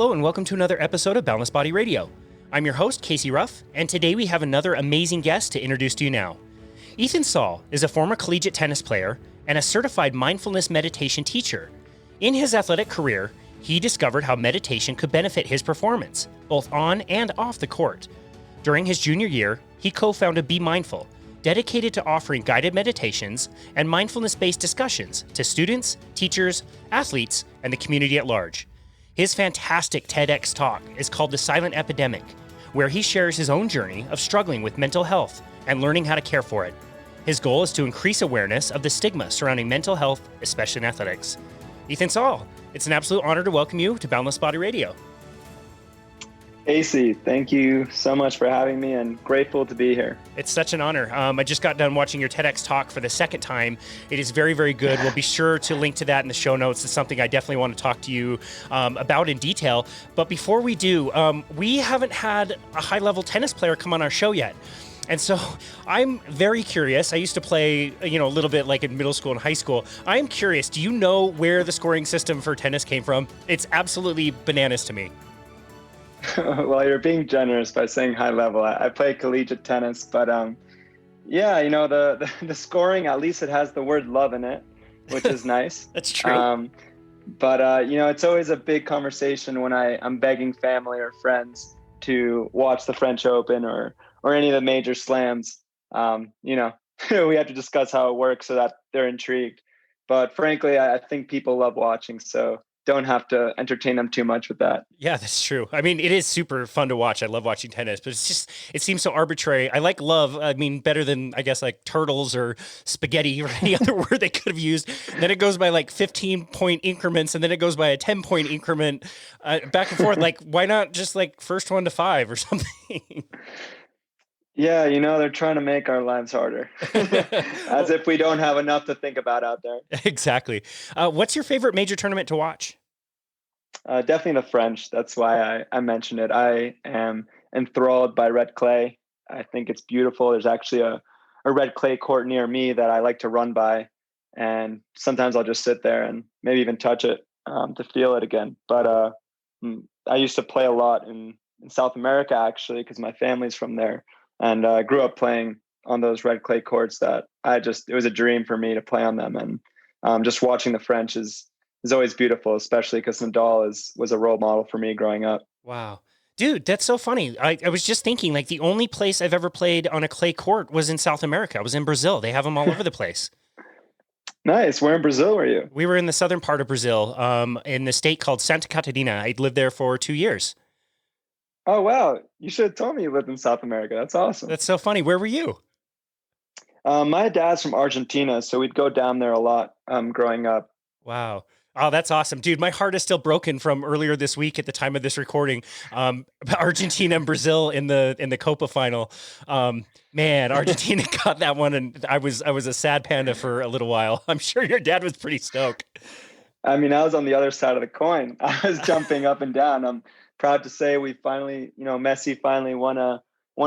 Hello and welcome to another episode of Boundless Body Radio. I'm your host, Casey Ruff, and today we have another amazing guest to introduce to you now. Ethan Saal is a former collegiate tennis player and a certified mindfulness meditation teacher. In his athletic career, he discovered how meditation could benefit his performance, both on and off the court. During his junior year, he co-founded Be Mindful, dedicated to offering guided meditations and mindfulness-based discussions to students, teachers, athletes, and the community at large. His fantastic TEDx talk is called The Silent Epidemic, where he shares his own journey of struggling with mental health and learning how to care for it. His goal is to increase awareness of the stigma surrounding mental health, especially in athletics. Ethan Saal, it's an absolute honor to welcome you to Boundless Body Radio. Casey, thank you so much for having me and grateful to be here. It's such an honor. I just got done watching your TEDx talk for the second time. It is very, very good. We'll be sure to link to that in the show notes. It's something I definitely want to talk to you about in detail. But before we do, we haven't had a high-level tennis player come on our show yet. And so I'm very curious. I used to play, a little bit like in middle school and high school. I'm curious, do you know where the scoring system for tennis came from? It's absolutely bananas to me. Well, you're being generous by saying high level. I play collegiate tennis, but the scoring, at least it has the word love in it, which is nice. That's true. It's always a big conversation when I'm begging family or friends to watch the French Open or any of the major slams. We have to discuss how it works so that they're intrigued. But frankly, I think people love watching, so don't have to entertain them too much with that. Yeah, that's true. I mean, it is super fun to watch. I love watching tennis, but it seems so arbitrary. I like love. I mean, better than, I guess, like turtles or spaghetti or any other word they could have used. And then it goes by like 15-point increments, and then it goes by a 10-point increment, back and forth. Like, why not just like first one to 5 or something? Yeah, they're trying to make our lives harder, as if we don't have enough to think about out there. Exactly. What's your favorite major tournament to watch? Definitely the French. That's why I mentioned it. I am enthralled by red clay. I think it's beautiful. There's actually a red clay court near me that I like to run by. And sometimes I'll just sit there and maybe even touch it to feel it again. But I used to play a lot in South America, actually, because my family's from there. And I grew up playing on those red clay courts that it was a dream for me to play on them. And just watching the French is always beautiful, especially because Nadal was a role model for me growing up. Wow. Dude, that's so funny. I was just thinking, like, the only place I've ever played on a clay court was in South America. I was in Brazil. They have them all over the place. Nice. Where in Brazil were you? We were in the southern part of Brazil, in the state called Santa Catarina. I'd lived there for 2 years. Oh, wow. You should have told me you lived in South America. That's awesome. That's so funny. Where were you? My dad's from Argentina, so we'd go down there a lot growing up. Wow. Oh, that's awesome. Dude, my heart is still broken from earlier this week at the time of this recording. Argentina and Brazil in the Copa final. Man, Argentina got that one, and I was a sad panda for a little while. I'm sure your dad was pretty stoked. I mean, I was on the other side of the coin. I was jumping up and down. I'm proud to say we finally, Messi finally won a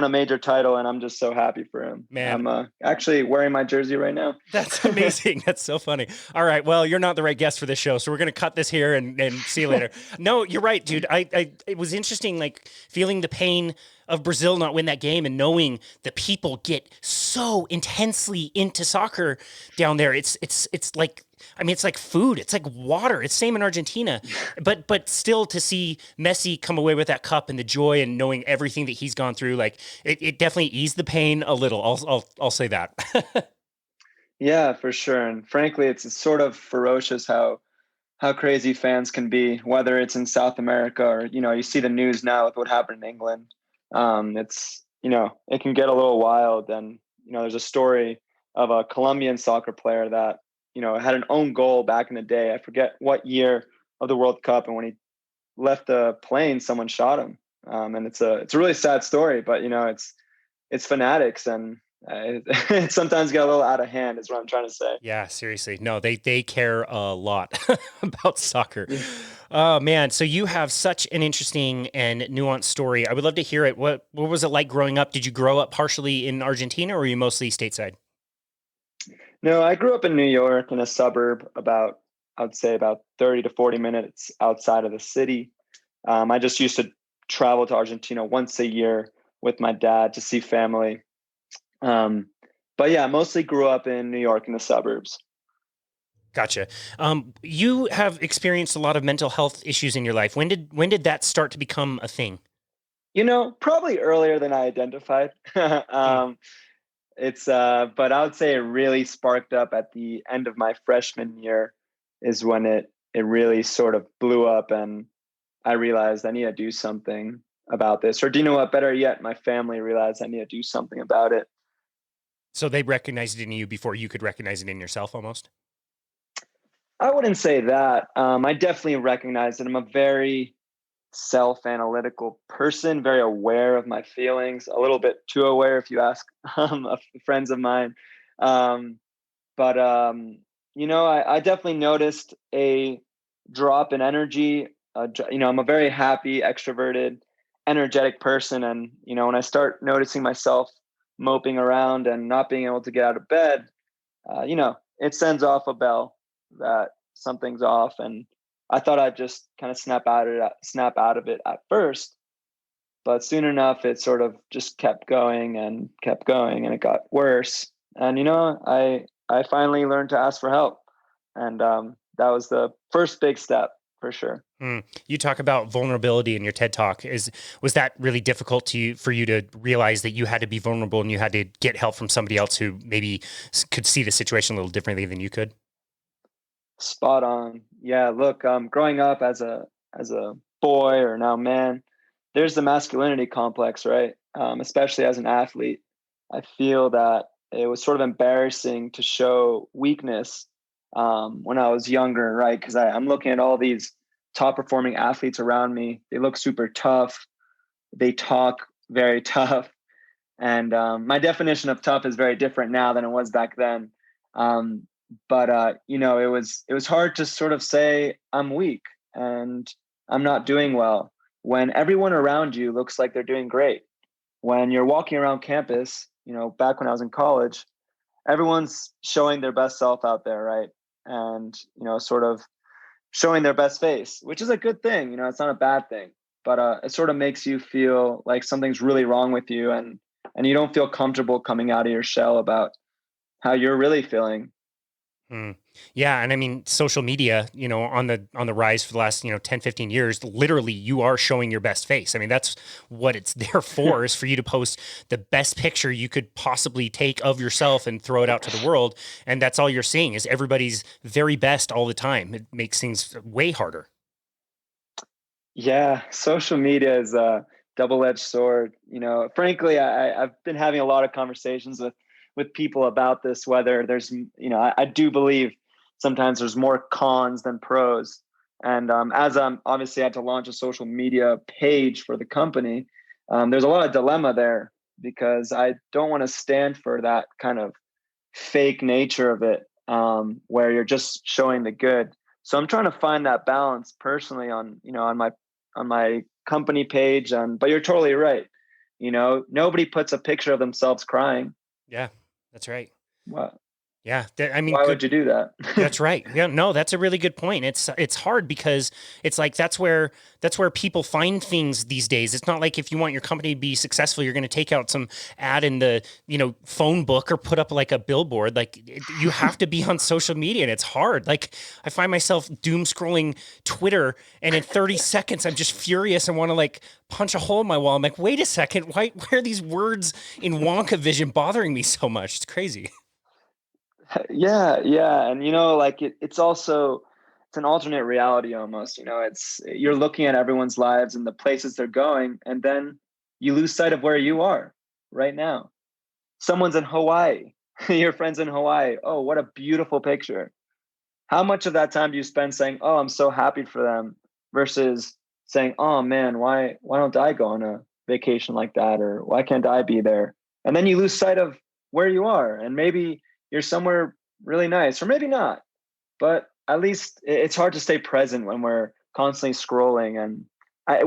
major title, and I'm just so happy for him. Man, I'm actually wearing my jersey right now. That's amazing. That's so funny. All right, well, you're not the right guest for this show, so we're gonna cut this here and see you later. No, you're right, dude. It was interesting, like feeling the pain of Brazil not win that game and knowing the people get so intensely into soccer down there. It's like, I mean, it's like food. It's like water. It's same in Argentina, but still to see Messi come away with that cup and the joy and knowing everything that he's gone through, like it definitely eased the pain a little. I'll say that. Yeah, for sure. And frankly, it's sort of ferocious how crazy fans can be, whether it's in South America or, you see the news now with what happened in England. It can get a little wild. And, there's a story of a Colombian soccer player that, had an own goal back in the day. I forget what year of the World Cup. And when he left the plane, someone shot him. And it's a really sad story, but it's fanatics, and it sometimes get a little out of hand is what I'm trying to say. Yeah, seriously. No, they care a lot about soccer. Oh man. So you have such an interesting and nuanced story. I would love to hear it. What was it like growing up? Did you grow up partially in Argentina or were you mostly stateside? No, I grew up in New York in a suburb I would say about 30 to 40 minutes outside of the city. I just used to travel to Argentina once a year with my dad to see family. But yeah, mostly grew up in New York in the suburbs. Gotcha. You have experienced a lot of mental health issues in your life. When did that start to become a thing? Probably earlier than I identified. Mm. But I would say it really sparked up at the end of my freshman year is when it really sort of blew up, and I realized I need to do something about this. Or do you know what? Better yet, my family realized I need to do something about it. So they recognized it in you before you could recognize it in yourself, almost. I wouldn't say that. I definitely recognize that I'm a very self-analytical person, very aware of my feelings, a little bit too aware if you ask friends of mine. Um, but I definitely noticed a drop in energy. I'm a very happy, extroverted, energetic person, and when I start noticing myself moping around and not being able to get out of bed, it sends off a bell that something's off. And I thought I'd just kind of snap out of it at first, but soon enough, it sort of just kept going, and it got worse. And I finally learned to ask for help, and that was the first big step for sure. You talk about vulnerability in your TED talk. Was that really difficult for you to realize that you had to be vulnerable and you had to get help from somebody else who maybe could see the situation a little differently than you could? Spot on. Yeah. Look, growing up as a boy, or now man, there's the masculinity complex, right? Especially as an athlete, I feel that it was sort of embarrassing to show weakness when I was younger, right? Because I'm looking at all these top performing athletes around me. They look super tough. They talk very tough. And my definition of tough is very different now than it was back then. But it was hard to sort of say I'm weak and I'm not doing well when everyone around you looks like they're doing great. When you're walking around campus, back when I was in college, everyone's showing their best self out there, right? And sort of showing their best face, which is a good thing. It's not a bad thing, but it sort of makes you feel like something's really wrong with you, and you don't feel comfortable coming out of your shell about how you're really feeling. Mm. Yeah. And I mean, social media, on the rise for the last, 10, 15 years, literally you are showing your best face. I mean, that's what it's there for, is for you to post the best picture you could possibly take of yourself and throw it out to the world. And that's all you're seeing is everybody's very best all the time. It makes things way harder. Yeah, social media is a double-edged sword. Frankly, I've been having a lot of conversations with people about this. Whether there's, I do believe sometimes there's more cons than pros. And as I'm obviously had to launch a social media page for the company, there's a lot of dilemma there because I don't want to stand for that kind of fake nature of it, where you're just showing the good. So I'm trying to find that balance personally on my company page. But you're totally right. Nobody puts a picture of themselves crying. Yeah, that's right. What? Yeah. I mean, Why would good. you do that? That's right. Yeah, no, that's a really good point. It's hard because it's like that's where people find things these days. It's not like if you want your company to be successful, you're going to take out some ad in the, phone book or put up like a billboard. Like you have to be on social media, and it's hard. Like I find myself doom scrolling Twitter, and in 30 seconds I'm just furious and want to like punch a hole in my wall. I'm like, "Wait a second. Why are these words in Wonka vision bothering me so much?" It's crazy. Yeah, yeah. And like it's also it's an alternate reality almost. It's you're looking at everyone's lives and the places they're going, and then you lose sight of where you are right now. Someone's in Hawaii. Your friend's in Hawaii. Oh, what a beautiful picture. How much of that time do you spend saying, "Oh, I'm so happy for them," versus saying, "Oh man, why don't I go on a vacation like that, or why can't I be there?" And then you lose sight of where you are, and maybe you're somewhere really nice, or maybe not. But at least it's hard to stay present when we're constantly scrolling. And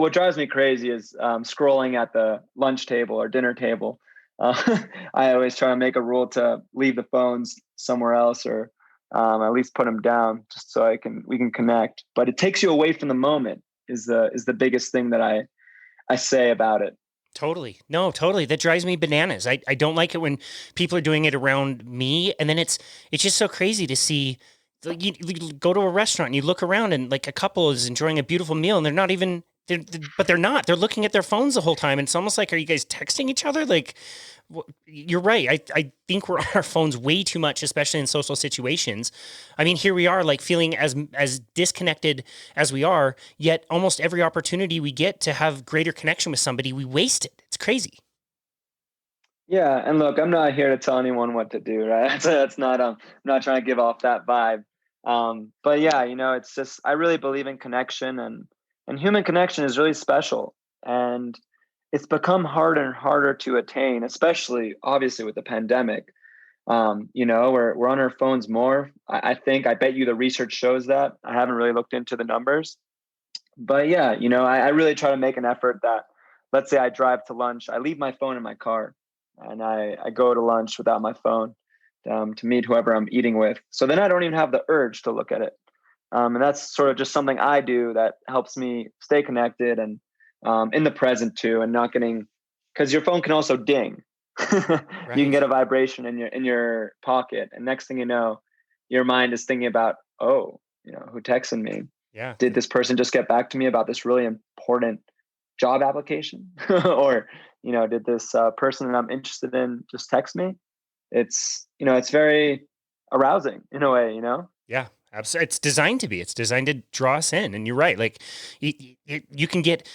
what drives me crazy is scrolling at the lunch table or dinner table. I always try to make a rule to leave the phones somewhere else, or at least put them down, just so we can connect. But it takes you away from the moment. is the biggest thing that I say about it. Totally. No, totally. That drives me bananas. I don't like it when people are doing it around me. And then it's just so crazy to see, like, you go to a restaurant and you look around and like a couple is enjoying a beautiful meal and they're not even, but they're not. They're looking at their phones the whole time. And it's almost like, are you guys texting each other? Like, you're right. I think we're on our phones way too much, especially in social situations. I mean, here we are, like feeling as disconnected as we are, yet almost every opportunity we get to have greater connection with somebody, we waste it. It's crazy. Yeah, and look, I'm not here to tell anyone what to do, right? That's not I'm not trying to give off that vibe. But yeah, it's just I really believe in connection, and human connection is really special, and it's become harder and harder to attain, especially obviously with the pandemic. We're on our phones more. I bet you the research shows that. I haven't really looked into the numbers, but yeah, I really try to make an effort that, let's say I drive to lunch, I leave my phone in my car, and I go to lunch without my phone, to meet whoever I'm eating with. So then I don't even have the urge to look at it. And that's sort of just something I do that helps me stay connected and in the present too, and not getting, because your phone can also ding. You can Right. get a vibration in your pocket, and next thing you know, your mind is thinking about, oh, who texted me? Yeah. Did this person just get back to me about this really important job application? Or did this person that I'm interested in just text me? It's very arousing in a way. Yeah. Absolutely. It's designed to be. It's designed to draw us in. And you're right. Like you can get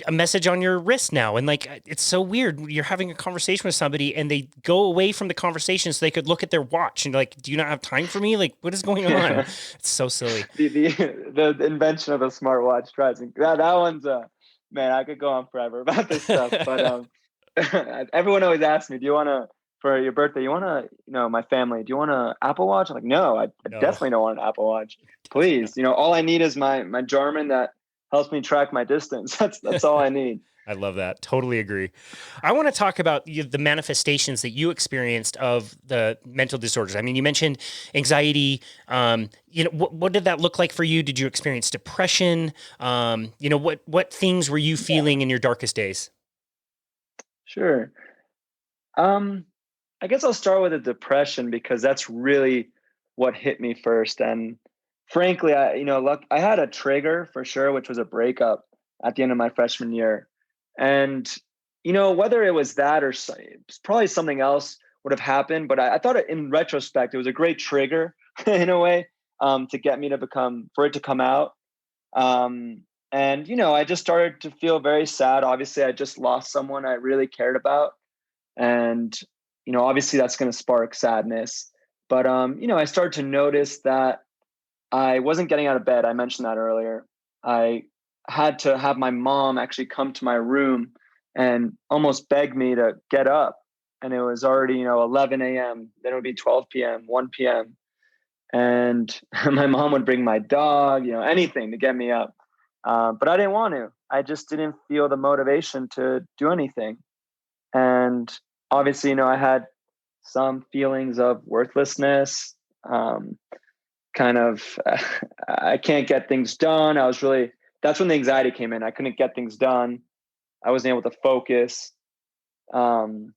a message on your wrist now, and like it's so weird. You're having a conversation with somebody, and they go away from the conversation so they could look at their watch and like, do you not have time for me? Like, what is going on? It's so silly. The invention of the smartwatch drives me. That one's man, I could go on forever about this stuff. But everyone always asks me, do you want to, for your birthday, you want to, my family, do you want an Apple Watch? I'm like, no, I No, definitely don't want an Apple Watch. definitely not. Please, all I need is my Jarman that helps me track my distance. That's all I need. I love that. Totally agree. I want to talk about the manifestations that you experienced of the mental disorders. I mean, you mentioned anxiety. What did that look like for you? Did you experience depression? What things were you feeling in your darkest days? Sure. I guess I'll start with the depression, because that's really what hit me first. And frankly, I had a trigger for sure, which was a breakup at the end of my freshman year. And, whether it was that or it's probably something else would have happened, but I thought in retrospect, it was a great trigger in a way, to get me for it to come out. And, I just started to feel very sad. Obviously, I just lost someone I really cared about. And, obviously that's going to spark sadness. But, I started to notice that I wasn't getting out of bed. I mentioned that earlier. I had to have my mom actually come to my room and almost beg me to get up. And it was already, 11 a.m. Then it would be 12 p.m., 1 p.m. And my mom would bring my dog, anything to get me up. But I didn't want to. I just didn't feel the motivation to do anything. And obviously, I had some feelings of worthlessness, kind of, I can't get things done. That's when the anxiety came in. I couldn't get things done. I wasn't able to focus. And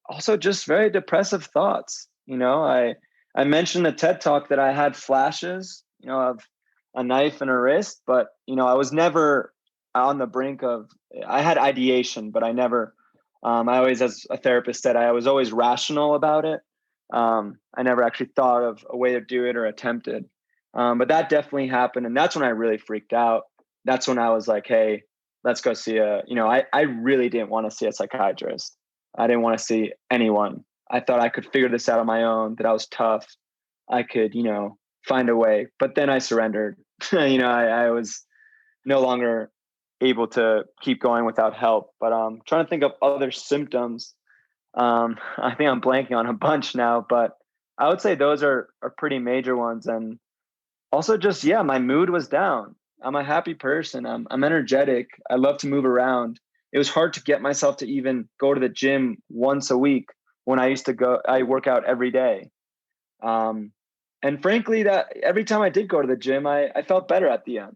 also just very depressive thoughts. I mentioned in the TED talk that I had flashes, of a knife in a wrist, but, I was never on the brink of, I had ideation, but I never, I always, as a therapist said, I was always rational about it. I never actually thought of a way to do it or attempted. But that definitely happened. And that's when I really freaked out. That's when I was like, hey, let's go see I really didn't want to see a psychiatrist. I didn't want to see anyone. I thought I could figure this out on my own, that I was tough. I could, find a way. But then I surrendered. I was no longer able to keep going without help. But trying to think of other symptoms. I think I'm blanking on a bunch now, but I would say those are pretty major ones. And also just, yeah, my mood was down. I'm a happy person. I'm energetic. I love to move around. It was hard to get myself to even go to the gym once a week when I work out every day. And frankly, that every time I did go to the gym, I felt better at the end.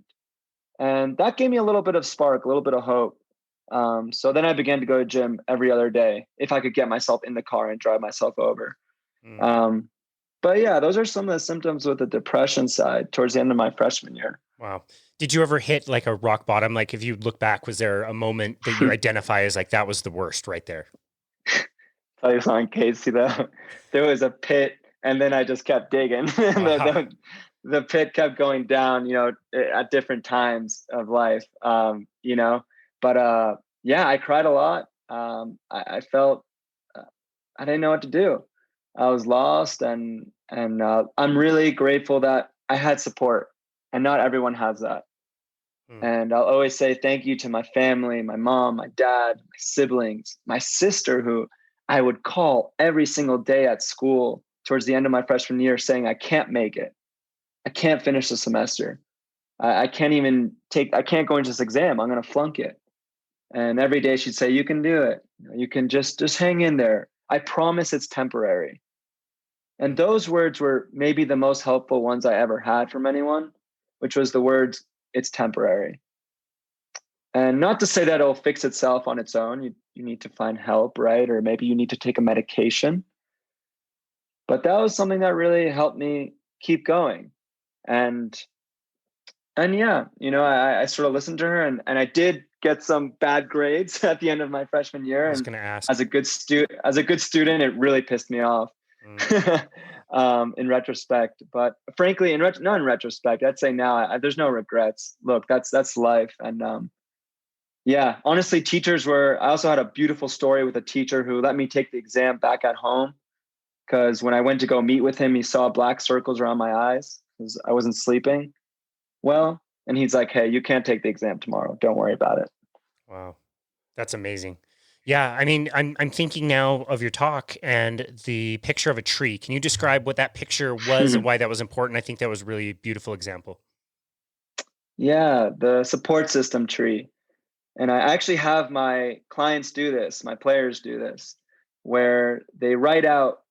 And that gave me a little bit of spark, a little bit of hope. So then I began to go to gym every other day if I could get myself in the car and drive myself over. Mm. But yeah, those are some of the symptoms with the depression side towards the end of my freshman year. Wow. Did you ever hit like a rock bottom? Like if you look back, was there a moment that you identify as like, that was the worst right there? Tell you something, Casey, though. There was a pit and then I just kept digging. Wow. The pit kept going down, at different times of life, but yeah, I cried a lot. I felt I didn't know what to do. I was lost, and I'm really grateful that I had support, and not everyone has that. Mm. And I'll always say thank you to my family, my mom, my dad, my siblings, my sister, who I would call every single day at school towards the end of my freshman year saying, I can't make it. I can't finish the semester. I can't go into this exam. I'm going to flunk it. And every day she'd say, you can do it. You can just hang in there. I promise it's temporary. And those words were maybe the most helpful ones I ever had from anyone, which was the words, it's temporary. And not to say that it'll fix itself on its own. You need to find help, right? Or maybe you need to take a medication. But that was something that really helped me keep going. And yeah, I sort of listened to her, and I did get some bad grades at the end of my freshman year. I was And going to ask. as a good student, it really pissed me off. Mm. In retrospect, but frankly, not in retrospect, I'd say now there's no regrets. Look, that's life. And yeah, honestly, I also had a beautiful story with a teacher who let me take the exam back at home, because when I went to go meet with him, he saw black circles around my eyes because I wasn't sleeping well. And he's like, hey, you can't take the exam tomorrow. Don't worry about it. Wow. That's amazing. Yeah, I mean, I'm thinking now of your talk and the picture of a tree. Can you describe what that picture was and why that was important? I think that was really a beautiful example. Yeah, the support system tree. And I actually have my clients do this, my players do this, where they write out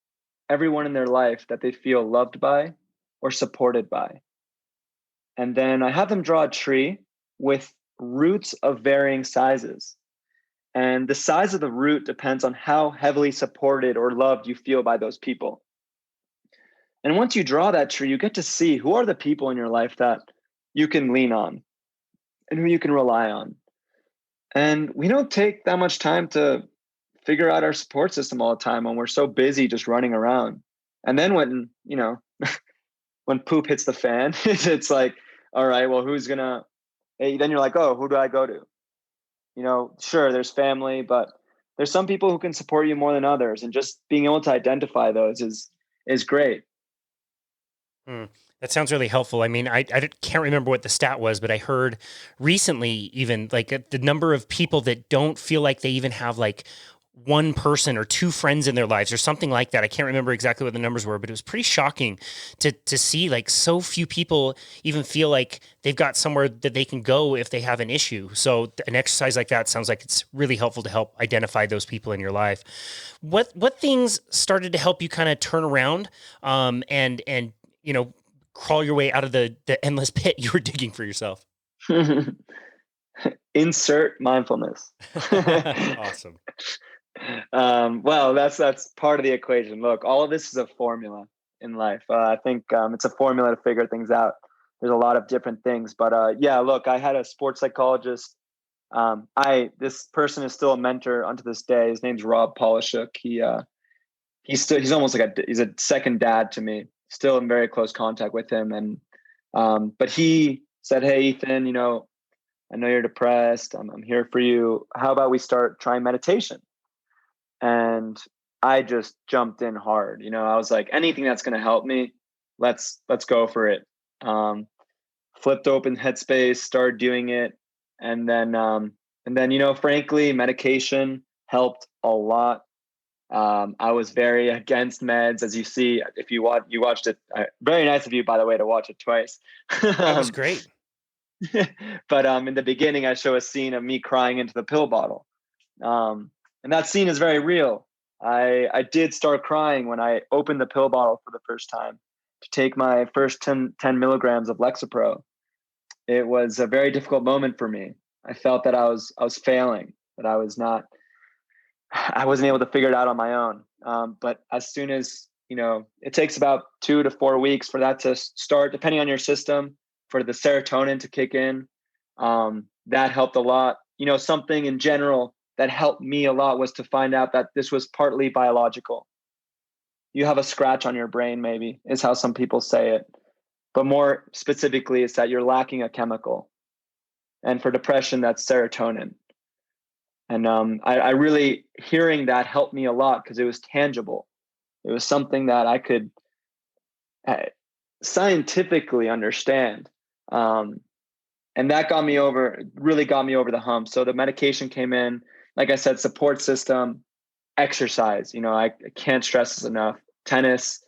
everyone in their life that they feel loved by or supported by. And then I have them draw a tree with roots of varying sizes. And the size of the root depends on how heavily supported or loved you feel by those people. And once you draw that tree, you get to see who are the people in your life that you can lean on and who you can rely on. And we don't take that much time to figure out our support system all the time when we're so busy just running around. And then when, when poop hits the fan, it's like, all right, well, then you're like, oh, who do I go to? Sure, there's family, but there's some people who can support you more than others. And just being able to identify those is great. Hmm. That sounds really helpful. I mean, I can't remember what the stat was, but I heard recently even like the number of people that don't feel like they even have like one person or two friends in their lives or something like that. I can't remember exactly what the numbers were, but it was pretty shocking to see like so few people even feel like they've got somewhere that they can go if they have an issue. So an exercise like that sounds like it's really helpful to help identify those people in your life. What things started to help you kind of turn around and crawl your way out of the endless pit you were digging for yourself? Insert mindfulness. Awesome. Well, that's part of the equation. Look, all of this is a formula in life. I think it's a formula to figure things out. There's a lot of different things, but yeah, look, I had a sports psychologist. This person is still a mentor unto this day. His name's Rob Polishuk. He's almost like he's a second dad to me. Still in very close contact with him, and but he said, "Hey, Ethan, I know you're depressed. I'm here for you. How about we start trying meditation?" And I just jumped in hard. I was like, anything that's going to help me, let's go for it. Flipped open Headspace, started doing it, and then frankly, medication helped a lot. I was very against meds, as you see. If you watched it, very nice of you, by the way, to watch it twice. That was great. But in the beginning, I show a scene of me crying into the pill bottle, and that scene is very real. I did start crying when I opened the pill bottle for the first time to take my first 10 milligrams of Lexapro, it was a very difficult moment for me. I felt that I was failing, that I wasn't able to figure it out on my own. But as soon as, it takes about 2 to 4 weeks for that to start, depending on your system, for the serotonin to kick in. That helped a lot. Something in general that helped me a lot was to find out that this was partly biological. You have a scratch on your brain, maybe, is how some people say it. But more specifically, it's that you're lacking a chemical. And for depression, that's serotonin. And I really, hearing that helped me a lot because it was tangible. It was something that I could scientifically understand. And that really got me over the hump. So the medication came in, like I said, support system, exercise. I can't stress this enough. Tennis,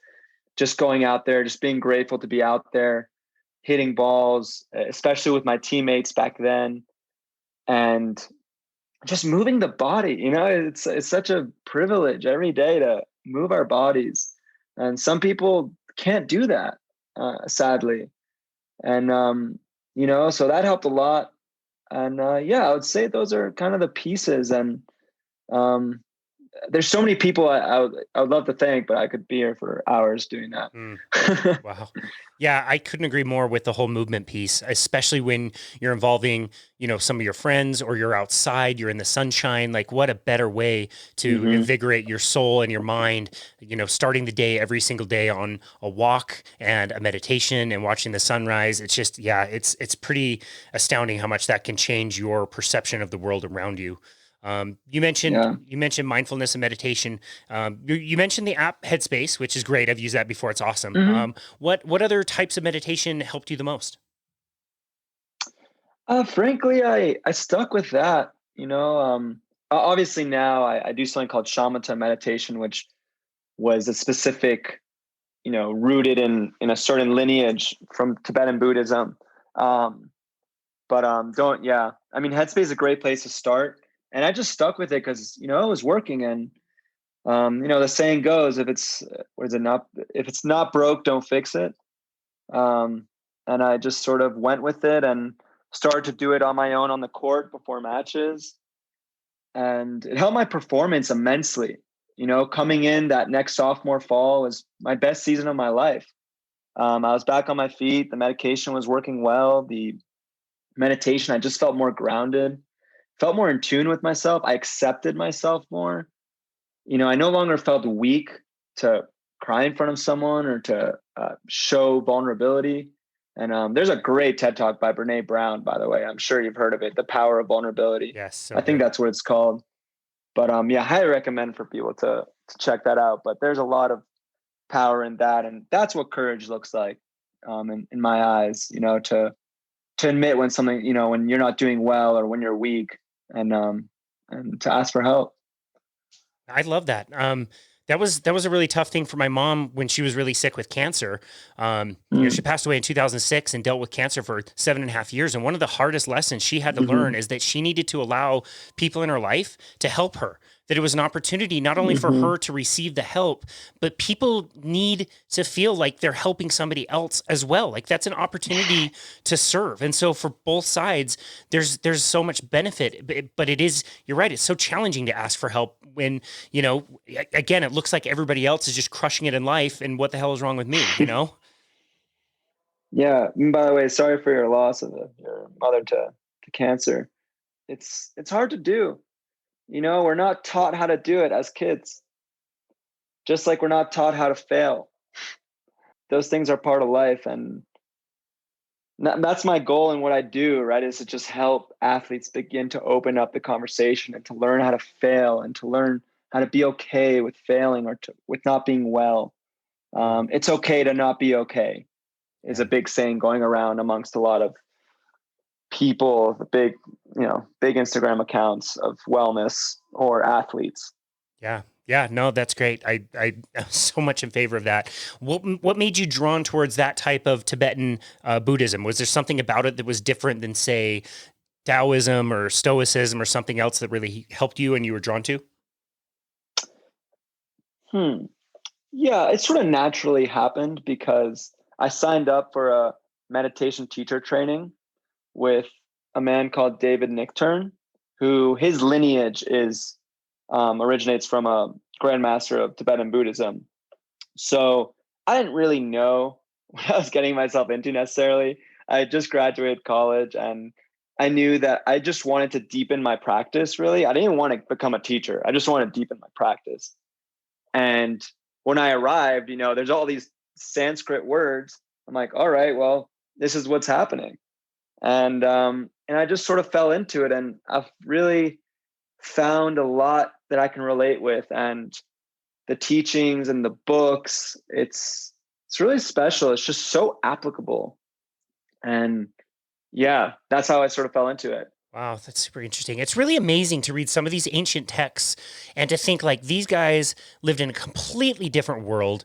just going out there, just being grateful to be out there, hitting balls, especially with my teammates back then, and just moving the body. It's such a privilege every day to move our bodies, and some people can't do that, sadly. And so that helped a lot. And I would say those are kind of the pieces. And there's so many people I would love to thank, but I could be here for hours doing that. Wow. Yeah, I couldn't agree more with the whole movement piece, especially when you're involving, some of your friends, or you're outside, you're in the sunshine. Like, what a better way to invigorate your soul and your mind, starting the day every single day on a walk and a meditation and watching the sunrise. It's just, it's pretty astounding how much that can change your perception of the world around you. You mentioned mindfulness and meditation. You mentioned the app Headspace, which is great. I've used that before. It's awesome. What other types of meditation helped you the most? Frankly, I stuck with that. Obviously now I do something called shamatha meditation, which was a specific, rooted in a certain lineage from Tibetan Buddhism. Headspace is a great place to start. And I just stuck with it because, it was working. And, the saying goes, if it's not broke, don't fix it. And I just sort of went with it and started to do it on my own on the court before matches. And it helped my performance immensely. Coming in that next sophomore fall was my best season of my life. I was back on my feet. The medication was working well. The meditation, I just felt more grounded, felt more in tune with myself. I accepted myself more. I no longer felt weak to cry in front of someone or to show vulnerability. And there's a great TED Talk by Brene Brown, by the way. I'm sure you've heard of it, The Power of Vulnerability. Yes. So I think that's what it's called. But highly recommend for people to check that out. But there's a lot of power in that. And that's what courage looks like in my eyes, to admit when something, when you're not doing well or when you're weak, and to ask for help. I love that. That was a really tough thing for my mom when she was really sick with cancer. She passed away in 2006 and dealt with cancer for 7.5 years. And one of the hardest lessons she had to learn is that she needed to allow people in her life to help her. That it was an opportunity not only for her to receive the help, but people need to feel like they're helping somebody else as well. Like, that's an opportunity to serve. And so for both sides, there's so much benefit, but you're right. It's so challenging to ask for help when, again, it looks like everybody else is just crushing it in life. And what the hell is wrong with me? Yeah. And by the way, sorry for your loss of your mother to cancer. It's hard to do. We're not taught how to do it as kids, just like we're not taught how to fail. Those things are part of life. And that's my goal in what I do, right? Is to just help athletes begin to open up the conversation and to learn how to fail and to learn how to be okay with failing or with not being well. It's okay to not be okay is a big saying going around amongst a lot of people, the big Instagram accounts of wellness or athletes. Yeah. Yeah, no, that's great. I'm so much in favor of that. What made you drawn towards that type of Tibetan Buddhism? Was there something about it that was different than, say, Taoism or Stoicism or something else that really helped you and you were drawn to? Yeah, it sort of naturally happened because I signed up for a meditation teacher training with a man called David Nichtern, who his lineage is originates from a grandmaster of Tibetan Buddhism. So I didn't really know what I was getting myself into necessarily. I just graduated college and I knew that I just wanted to deepen my practice, really. I didn't even want to become a teacher. I just wanted to deepen my practice. And when I arrived, there's all these Sanskrit words. I'm like, all right, well, this is what's happening. And I just sort of fell into it, and I've really found a lot that I can relate with, and the teachings and the books. It's really special. It's just so applicable, and yeah, that's how I sort of fell into it. Wow, that's super interesting. It's really amazing to read some of these ancient texts and to think like these guys lived in a completely different world,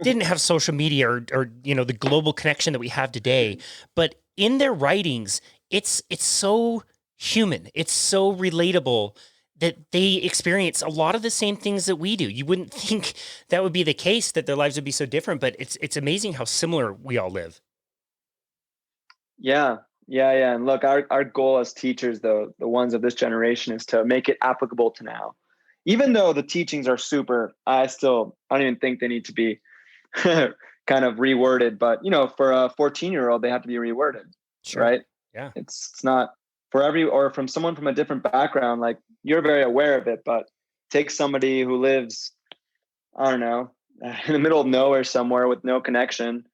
didn't have social media or the global connection that we have today, but in their writings, it's so human, it's so relatable that they experience a lot of the same things that we do. You wouldn't think that would be the case, that their lives would be so different, but it's amazing how similar we all live. Yeah. And look, our goal as teachers, though, the ones of this generation, is to make it applicable to now. Even though the teachings are super, I don't even think they need to be kind of reworded. But, for a 14-year-old, they have to be reworded, Sure. right? Yeah. It's not for or from someone from a different background, like you're very aware of it, but take somebody who lives, I don't know, in the middle of nowhere somewhere with no connection,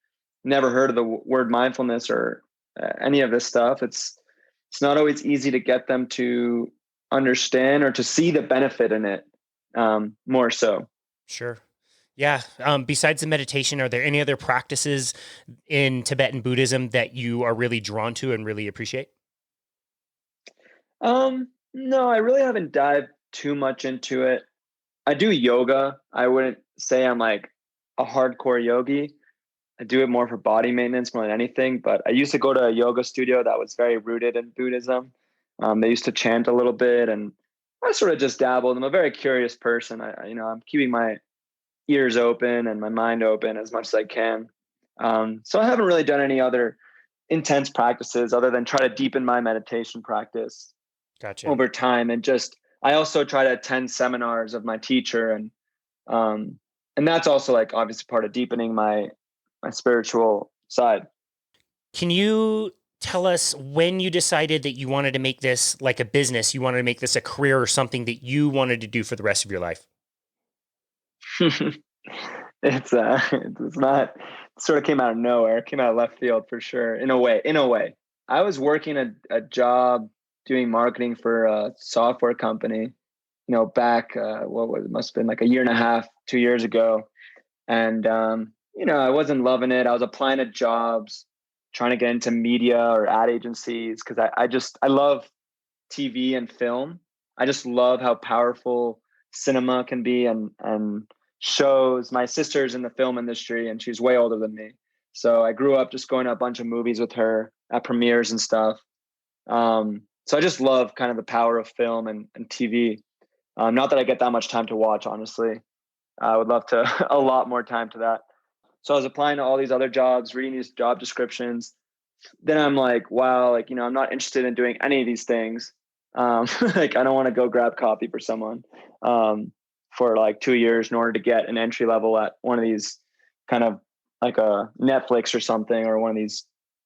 never heard of the word mindfulness or any of this stuff. It's not always easy to get them to understand or to see the benefit in it, more so. Sure. Yeah. Besides the meditation, are there any other practices in Tibetan Buddhism that you are really drawn to and really appreciate? No, I really haven't dived too much into it. I do yoga. I wouldn't say I'm like a hardcore yogi. I do it more for body maintenance more than anything. But I used to go to a yoga studio that was very rooted in Buddhism. They used to chant a little bit, and I sort of just dabbled. I'm a very curious person. I'm keeping my ears open and my mind open as much as I can. So I haven't really done any other intense practices other than try to deepen my meditation practice Gotcha. over time. And I also try to attend seminars of my teacher, and that's also like obviously part of deepening my spiritual side. Can you tell us when you decided that you wanted to make this like a business, you wanted to make this a career or something that you wanted to do for the rest of your life? It's not, it sort of came out of nowhere. It came out of left field for sure. In a way, I was working a job doing marketing for a software company, back, it must have been like a year and a half, 2 years ago. And, I wasn't loving it. I was applying to jobs, trying to get into media or ad agencies. Cause I love TV and film. I just love how powerful cinema can be and shows. My sister's in the film industry and she's way older than me. So I grew up just going to a bunch of movies with her at premieres and stuff. So I just love kind of the power of film and TV. Not that I get that much time to watch, honestly. I would love to a lot more time to that. So I was applying to all these other jobs, reading these job descriptions. Then I'm like, wow, like, I'm not interested in doing any of these things. Like, I don't want to go grab coffee for someone for like 2 years in order to get an entry level at one of these kind of like a Netflix or something, or one of these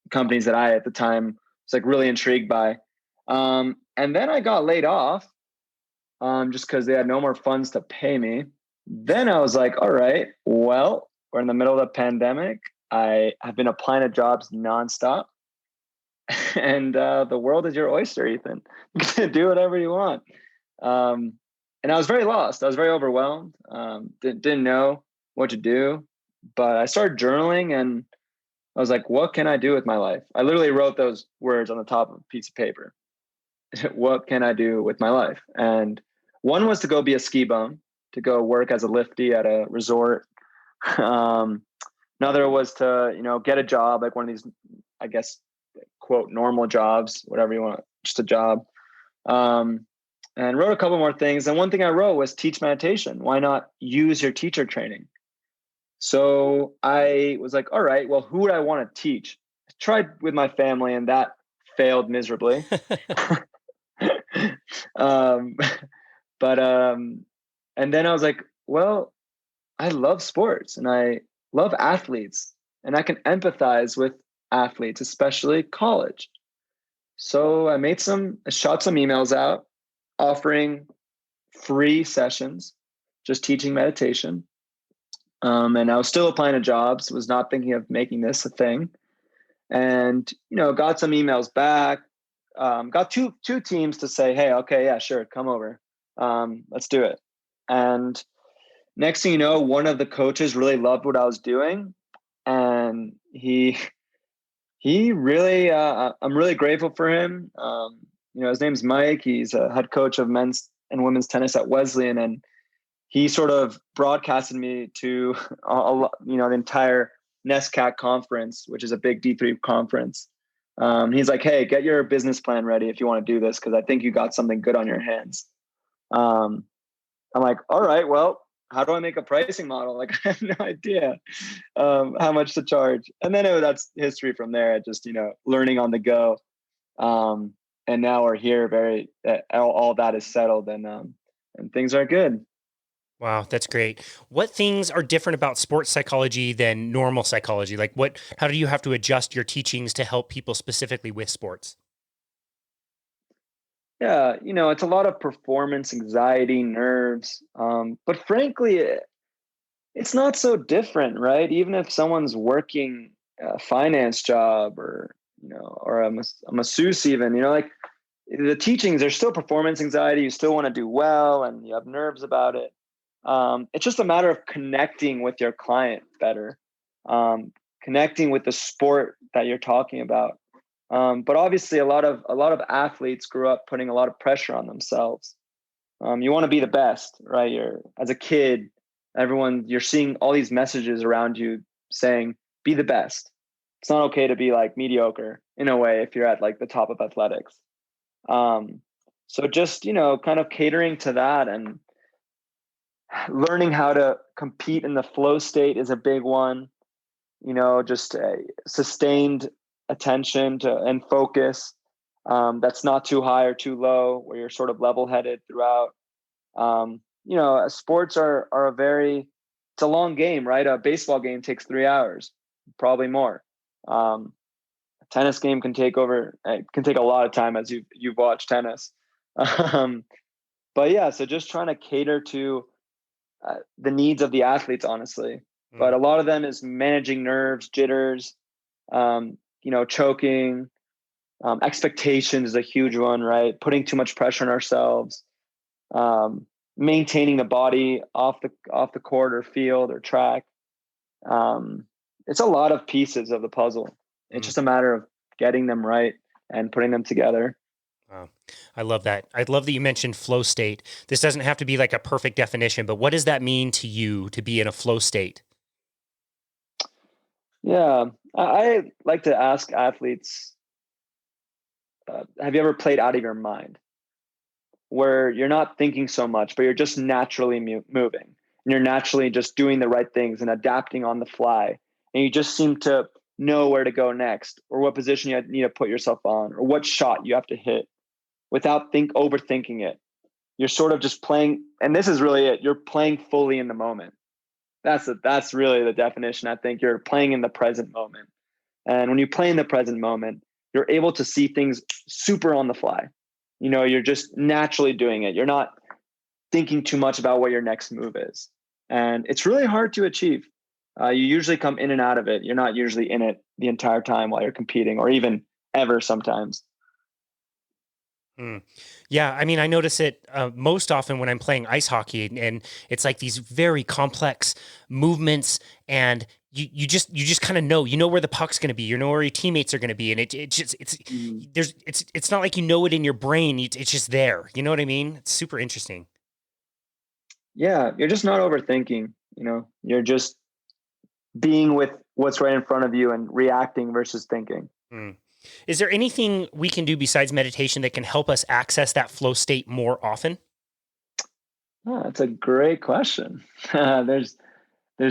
companies that I at the time was like really intrigued by. And then I got laid off just because they had no more funds to pay me. Then I was like, all right, well, we're in the middle of the pandemic. I have been applying to jobs nonstop. And the world is your oyster, Ethan. You can do whatever you want. And I was very lost. I was very overwhelmed. Didn't know what to do. But I started journaling and I was like, what can I do with my life? I literally wrote those words on the top of a piece of paper. What can I do with my life? And one was to go be a ski bum, to go work as a lifty at a resort. Another was to, get a job, like one of these, I guess, quote, normal jobs, whatever you want, just a job. And wrote a couple more things. And one thing I wrote was teach meditation. Why not use your teacher training? So I was like, all right, well, who would I want to teach? I tried with my family, and that failed miserably. um, but and then I was like, well, I love sports and I love athletes and I can empathize with athletes, especially college. So I shot some emails out offering free sessions, just teaching meditation. And I was still applying to jobs, was not thinking of making this a thing. And, got some emails back, got two teams to say, hey, okay, yeah, sure, come over. Let's do it. And next thing you know, one of the coaches really loved what I was doing. And he really, I'm really grateful for him. His name's Mike. He's a head coach of men's and women's tennis at Wesleyan. And he sort of broadcasted me to, the entire NESCAC conference, which is a big D3 conference. He's like, hey, get your business plan ready if you want to do this, because I think you got something good on your hands. I'm like, all right, well, how do I make a pricing model? Like, I have no idea how much to charge. And then that's history from there, just, learning on the go. And now we're here, all that is settled, and things are good. Wow, that's great. What things are different about sports psychology than normal psychology? Like how do you have to adjust your teachings to help people specifically with sports? Yeah, it's a lot of performance anxiety, nerves. But frankly, it's not so different, right? Even if someone's working a finance job or a masseuse even, like the teachings, there's still performance anxiety. You still want to do well and you have nerves about it. It's just a matter of connecting with your client better, connecting with the sport that you're talking about. But obviously, a lot of athletes grew up putting a lot of pressure on themselves. You want to be the best, right? As a kid, you're seeing all these messages around you saying, "Be the best." It's not okay to be like mediocre in a way if you're at like the top of athletics. So just kind of catering to that and learning how to compete in the flow state is a big one. Just a sustained attention and focus that's not too high or too low, where you're sort of level-headed throughout. Sports are it's a long game, right? A baseball game takes 3 hours, probably more. A tennis game can take a lot of time, as you've watched tennis. But yeah, so just trying to cater to the needs of the athletes, honestly. But a lot of them is managing nerves, jitters, choking. Expectations is a huge one, right? Putting too much pressure on ourselves, maintaining the body off the court or field or track. It's a lot of pieces of the puzzle. It's just a matter of getting them right and putting them together. Wow. I love that. I love that you mentioned flow state. This doesn't have to be like a perfect definition, but what does that mean to you to be in a flow state? Yeah, I like to ask athletes, have you ever played out of your mind, where you're not thinking so much, but you're just naturally moving and you're naturally just doing the right things and adapting on the fly. And you just seem to know where to go next, or what position you need to put yourself on, or what shot you have to hit without overthinking it. You're sort of just playing. And this is really it. You're playing fully in the moment. That's really the definition. I think you're playing in the present moment. And when you play in the present moment, you're able to see things super on the fly. You're just naturally doing it. You're not thinking too much about what your next move is. And it's really hard to achieve. You usually come in and out of it. You're not usually in it the entire time while you're competing, or even ever sometimes. Yeah, I mean, I notice it most often when I'm playing ice hockey, and it's like these very complex movements, and you just kind of know where the puck's going to be, where your teammates are going to be, and it's not like it in your brain. It's just there. You know what I mean? It's super interesting. Yeah, you're just not overthinking. You're just being with what's right in front of you and reacting versus thinking. Is there anything we can do besides meditation that can help us access that flow state more often? Oh, that's a great question. There's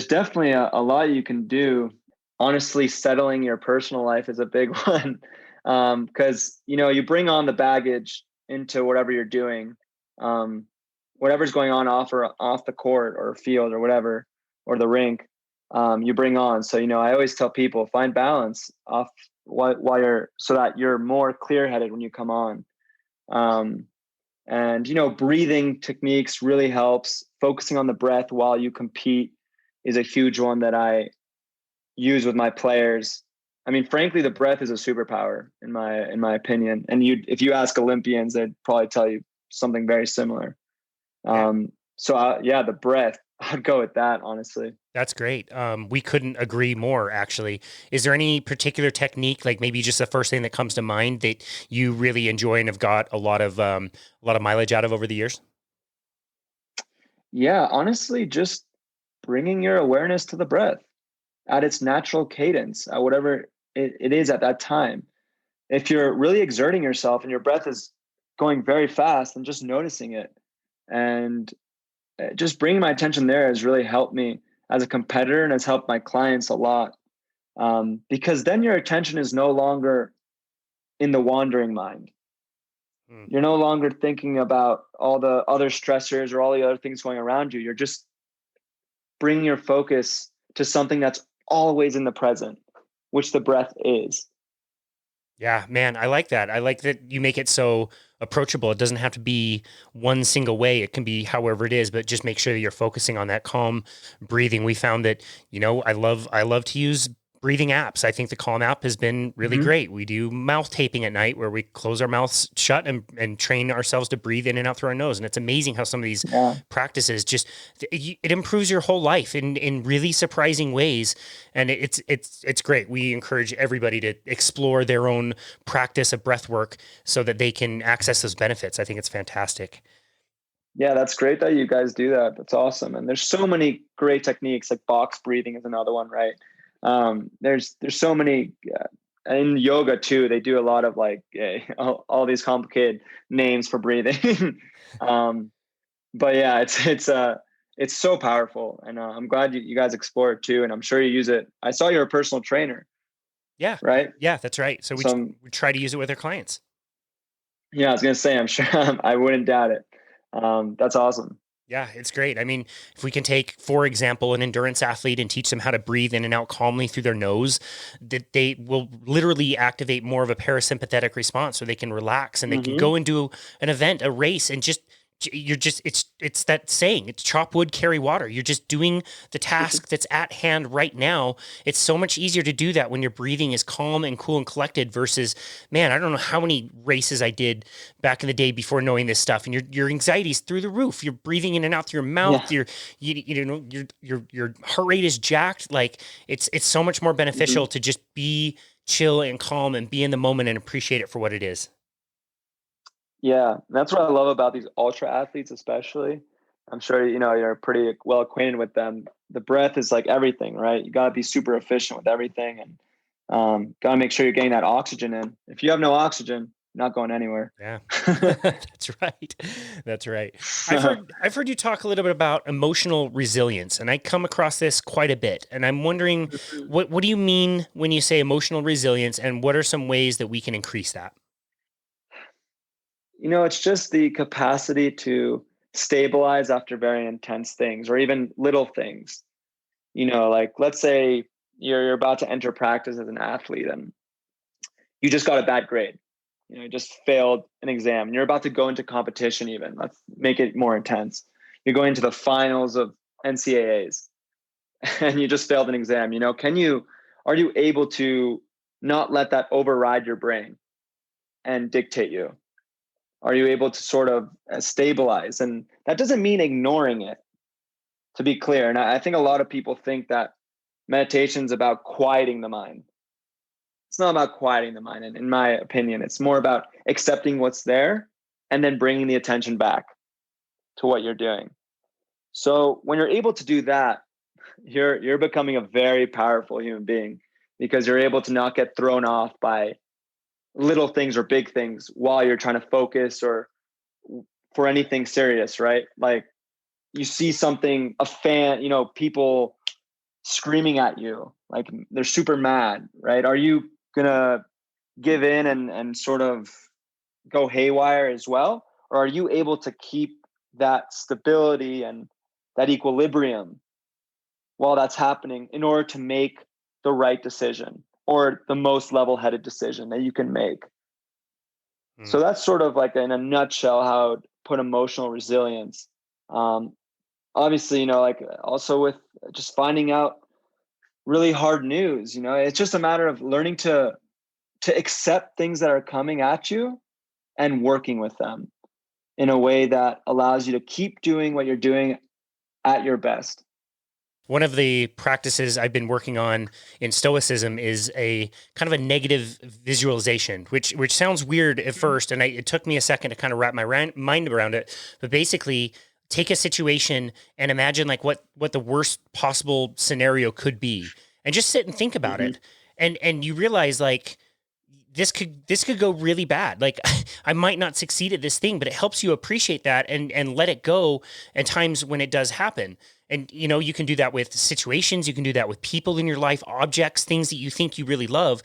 definitely a lot you can do. Honestly, settling your personal life is a big one. Because, you bring on the baggage into whatever you're doing, whatever's going on off the court or field or whatever, or the rink, you bring on. So, I always tell people, find balance off while so that you're more clear-headed when you come on. And breathing techniques really helps. Focusing on the breath while you compete is a huge one that I use with my players. I mean, frankly, the breath is a superpower in my opinion. And if you ask Olympians, they'd probably tell you something very similar. The breath, I'd go with that, honestly. That's great. We couldn't agree more, actually. Is there any particular technique, like maybe just the first thing that comes to mind, that you really enjoy and have got a lot of mileage out of over the years? Yeah, honestly, just bringing your awareness to the breath at its natural cadence, at whatever it is at that time. If you're really exerting yourself and your breath is going very fast, and just noticing it, and just bringing my attention there has really helped me as a competitor, and has helped my clients a lot. Because then your attention is no longer in the wandering mind. You're no longer thinking about all the other stressors or all the other things going around you. You're just bringing your focus to something that's always in the present, which the breath is. Yeah, man, I like that. I like that you make it so approachable. It doesn't have to be one single way. It can be however it is, but just make sure that you're focusing on that calm breathing. We found that, I love to use breathing apps. I think the Calm app has been really great. We do mouth taping at night where we close our mouths shut and train ourselves to breathe in and out through our nose. And it's amazing how some of these practices it improves your whole life in really surprising ways. And it's great. We encourage everybody to explore their own practice of breath work so that they can access those benefits. I think it's fantastic. Yeah, that's great that you guys do that. That's awesome. And there's so many great techniques, like box breathing is another one, right? There's so many in yoga too. They do a lot of all these complicated names for breathing. But yeah, it's so powerful, and I'm glad you guys explore it too. And I'm sure you use it. I saw you're a personal trainer. Yeah. Right. Yeah, that's right. So we try to use it with our clients. Yeah, I was gonna say, I'm sure I wouldn't doubt it. That's awesome. Yeah, it's great. I mean, if we can take, for example, an endurance athlete and teach them how to breathe in and out calmly through their nose, that they will literally activate more of a parasympathetic response so they can relax and they can go and do an event, a race, and it's that saying, it's chop wood, carry water. You're just doing the task that's at hand right now. It's so much easier to do that when your breathing is calm and cool and collected versus, man, I don't know how many races I did back in the day before knowing this stuff. And your anxiety's through the roof. You're breathing in and out through your mouth. Yeah. Your heart rate is jacked. Like it's so much more beneficial to just be chill and calm and be in the moment and appreciate it for what it is. Yeah, that's what I love about these ultra athletes, especially. I'm sure you're pretty well acquainted with them. The breath is like everything, right? You got to be super efficient with everything, and got to make sure you're getting that oxygen in. If you have no oxygen, you're not going anywhere. Yeah, that's right. That's right. I've heard you talk a little bit about emotional resilience, and I come across this quite a bit. And I'm wondering, what do you mean when you say emotional resilience, and what are some ways that we can increase that? It's just the capacity to stabilize after very intense things, or even little things. Like let's say you're about to enter practice as an athlete and you just got a bad grade. You just failed an exam and you're about to go into competition even. Let's make it more intense. You're going to the finals of NCAAs and you just failed an exam. Are you able to not let that override your brain and dictate you? Are you able to sort of stabilize? And that doesn't mean ignoring it, to be clear. And I think a lot of people think that meditation is about quieting the mind. It's not about quieting the mind. And in my opinion, it's more about accepting what's there and then bringing the attention back to what you're doing. So when you're able to do that, you're becoming a very powerful human being, because you're able to not get thrown off by little things or big things while you're trying to focus or for anything serious, right? Like you see something, a fan, people screaming at you, like they're super mad, right? Are you gonna give in and sort of go haywire as well? Or are you able to keep that stability and that equilibrium while that's happening in order to make the right decision or the most level-headed decision that you can make? So that's sort of like in a nutshell how to put emotional resilience. Obviously, like also with just finding out really hard news, it's just a matter of learning to accept things that are coming at you and working with them in a way that allows you to keep doing what you're doing at your best. One of the practices I've been working on in Stoicism is a kind of a negative visualization, which sounds weird at first, and it took me a second to kind of wrap my mind around it. But basically, take a situation and imagine like what the worst possible scenario could be, and just sit and think about it, and you realize like this could go really bad. Like I might not succeed at this thing, but it helps you appreciate that and let it go at times when it does happen. And you can do that with situations, you can do that with people in your life, objects, things that you think you really love.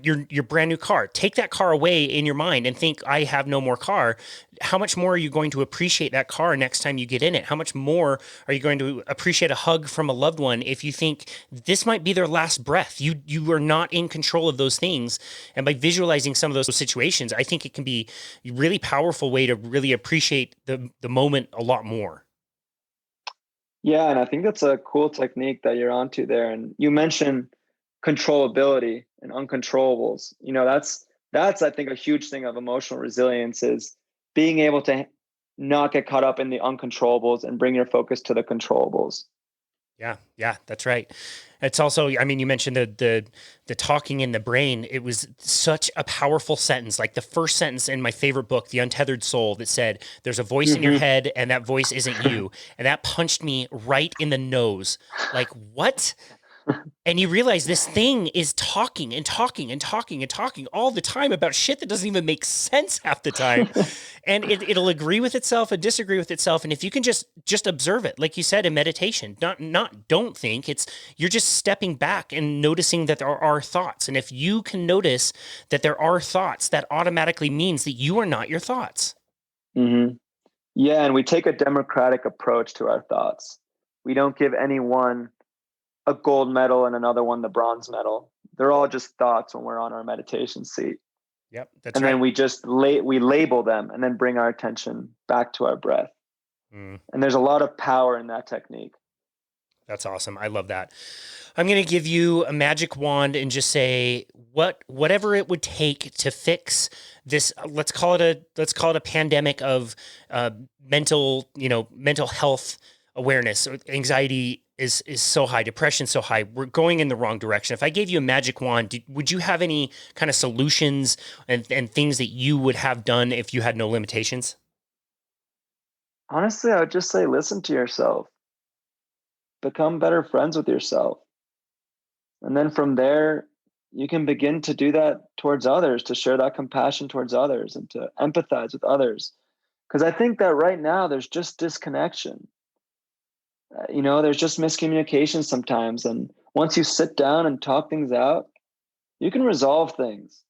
Your brand new car. Take that car away in your mind and think, I have no more car. How much more are you going to appreciate that car next time you get in it? How much more are you going to appreciate a hug from a loved one if you think this might be their last breath? You are not in control of those things. And by visualizing some of those situations, I think it can be a really powerful way to really appreciate the moment a lot more. Yeah, and I think that's a cool technique that you're onto there. And you mentioned controllability and uncontrollables. That's I think a huge thing of emotional resilience is being able to not get caught up in the uncontrollables and bring your focus to the controllables. Yeah, that's right. It's also, I mean, you mentioned the talking in the brain. It was such a powerful sentence, like the first sentence in my favorite book, The Untethered Soul, that said, "There's a voice in your head, and that voice isn't you." And that punched me right in the nose. Like, what? And you realize this thing is talking and talking and talking and talking all the time about shit that doesn't even make sense half the time. And it'll agree with itself and disagree with itself. And if you can just observe it, like you said in meditation, don't think, you're just stepping back and noticing that there are thoughts. And if you can notice that there are thoughts, that automatically means that you are not your thoughts. Mm-hmm. Yeah, and we take a democratic approach to our thoughts. We don't give anyone a gold medal and another one the bronze medal. They're all just thoughts when we're on our meditation seat. Yep, that's and right. Then we just we label them and then bring our attention back to our breath. And there's a lot of power in that technique. That's awesome. I love that. I'm going to give you a magic wand and just say whatever it would take to fix this. Let's call it a pandemic of mental health awareness. Anxiety is so high, depression so high. We're going in the wrong direction. If I gave you a magic wand, would you have any kind of solutions and things that you would have done if you had no limitations? Honestly, I would just say listen to yourself. Become better friends with yourself. And then from there, you can begin to do that towards others, to share that compassion towards others and to empathize with others. Because I think that right now there's just disconnection. There's just miscommunication sometimes. And once you sit down and talk things out, you can resolve things.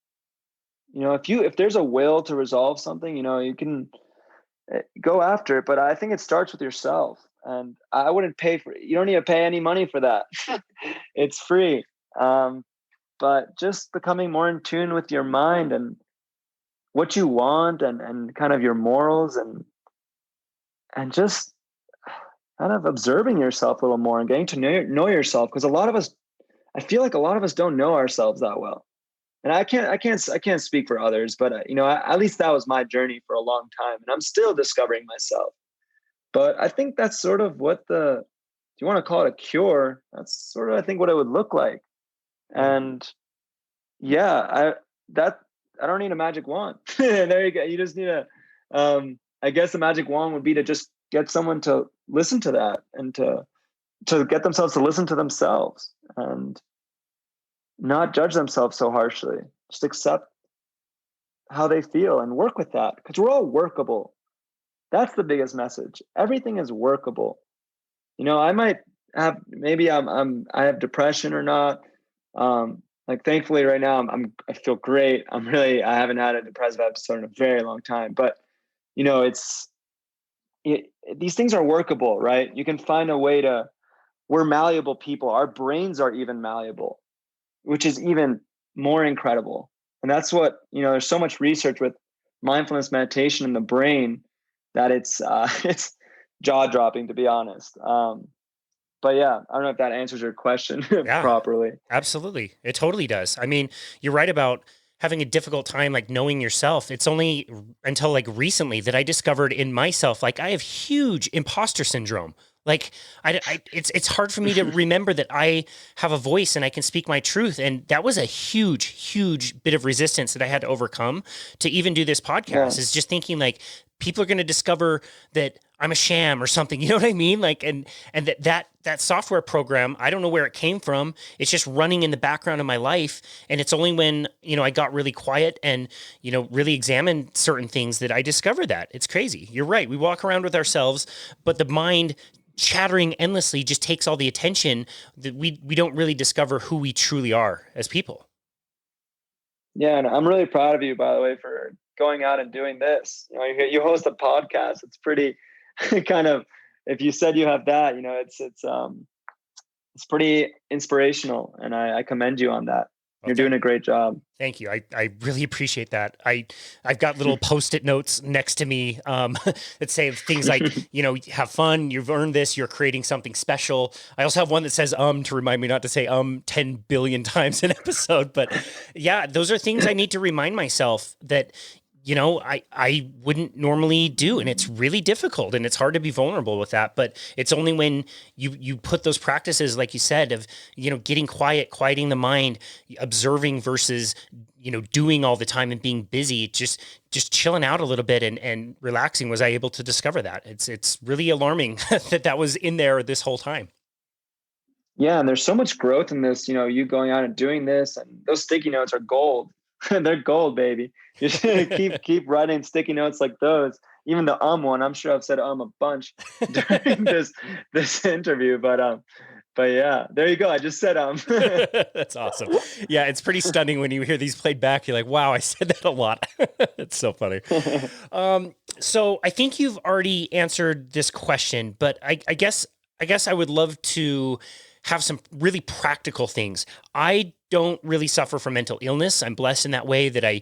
If there's a will to resolve something, you can go after it. But I think it starts with yourself. And I wouldn't pay for it. You don't need to pay any money for that. It's free. But just becoming more in tune with your mind and what you want and kind of your morals and just kind of observing yourself a little more and getting to know yourself. Because I feel like a lot of us don't know ourselves that well. And I can't speak for others, but at least that was my journey for a long time, and I'm still discovering myself. But I think that's sort of if you want to call it a cure, that's sort of I think what it would look like. And yeah, I don't need a magic wand. There you go. You just need I guess the magic wand would be to just get someone to listen to that and to get themselves to listen to themselves and not judge themselves so harshly. Just accept how they feel and work with that, because we're all workable. That's the biggest message. Everything is workable. I might have, maybe I have depression or not. Like, thankfully right now I feel great. I haven't had a depressive episode in a very long time, but you know, these things are workable, right? You can find a way we're malleable people. Our brains are even malleable, which is even more incredible. And that's what, there's so much research with mindfulness meditation in the brain that it's it's jaw dropping, to be honest. But yeah, I don't know if that answers your question Yeah, properly. absolutely. It totally does. I mean, you're right about having a difficult time like knowing yourself. It's only until like recently that I discovered in myself, like I have huge imposter syndrome. Like it's hard for me to remember that I have a voice and I can speak my truth. And that was a huge, huge bit of resistance that I had to overcome to even do this Yeah. podcast, is just thinking like people are going to discover that I'm a sham or something. You know what I mean? Like, and that software program, I don't know where it came from. It's just running in the background of my life. And it's only when, I got really quiet and, really examined certain things that I discovered that. It's crazy. You're right. We walk around with ourselves, but the mind chattering endlessly just takes all the attention that we don't really discover who we truly are as people. Yeah. And I'm really proud of you, by the way, for going out and doing this. You host a podcast. It's pretty kind of, if you said you have that, it's pretty inspirational, and I commend you on that. Well, You're doing a great job. thank you. I really appreciate that. I've got little Post-it notes next to me that say things like, have fun, you've earned this, you're creating something special. I also have one that says to remind me not to say 10 billion times an episode. But yeah, those are things I need to remind myself that, I wouldn't normally do. And it's really difficult and it's hard to be vulnerable with that. But it's only when you put those practices, like you said, of, getting quiet, quieting the mind, observing versus, doing all the time and being busy, just chilling out a little bit and relaxing, was I able to discover that. It's really alarming that was in there this whole time. Yeah. And there's so much growth in this, you going out and doing this, and those sticky notes are gold. They're gold, baby. You should keep writing sticky notes like those. Even the one, I'm sure I've said a bunch during this interview, but yeah, there you go. I just said That's awesome. Yeah, it's pretty stunning when you hear these played back. You're like, wow, I said that a lot. It's so funny. So I think you've already answered this question, but I guess I would love to have some really practical things. I don't really suffer from mental illness. I'm blessed in that way that I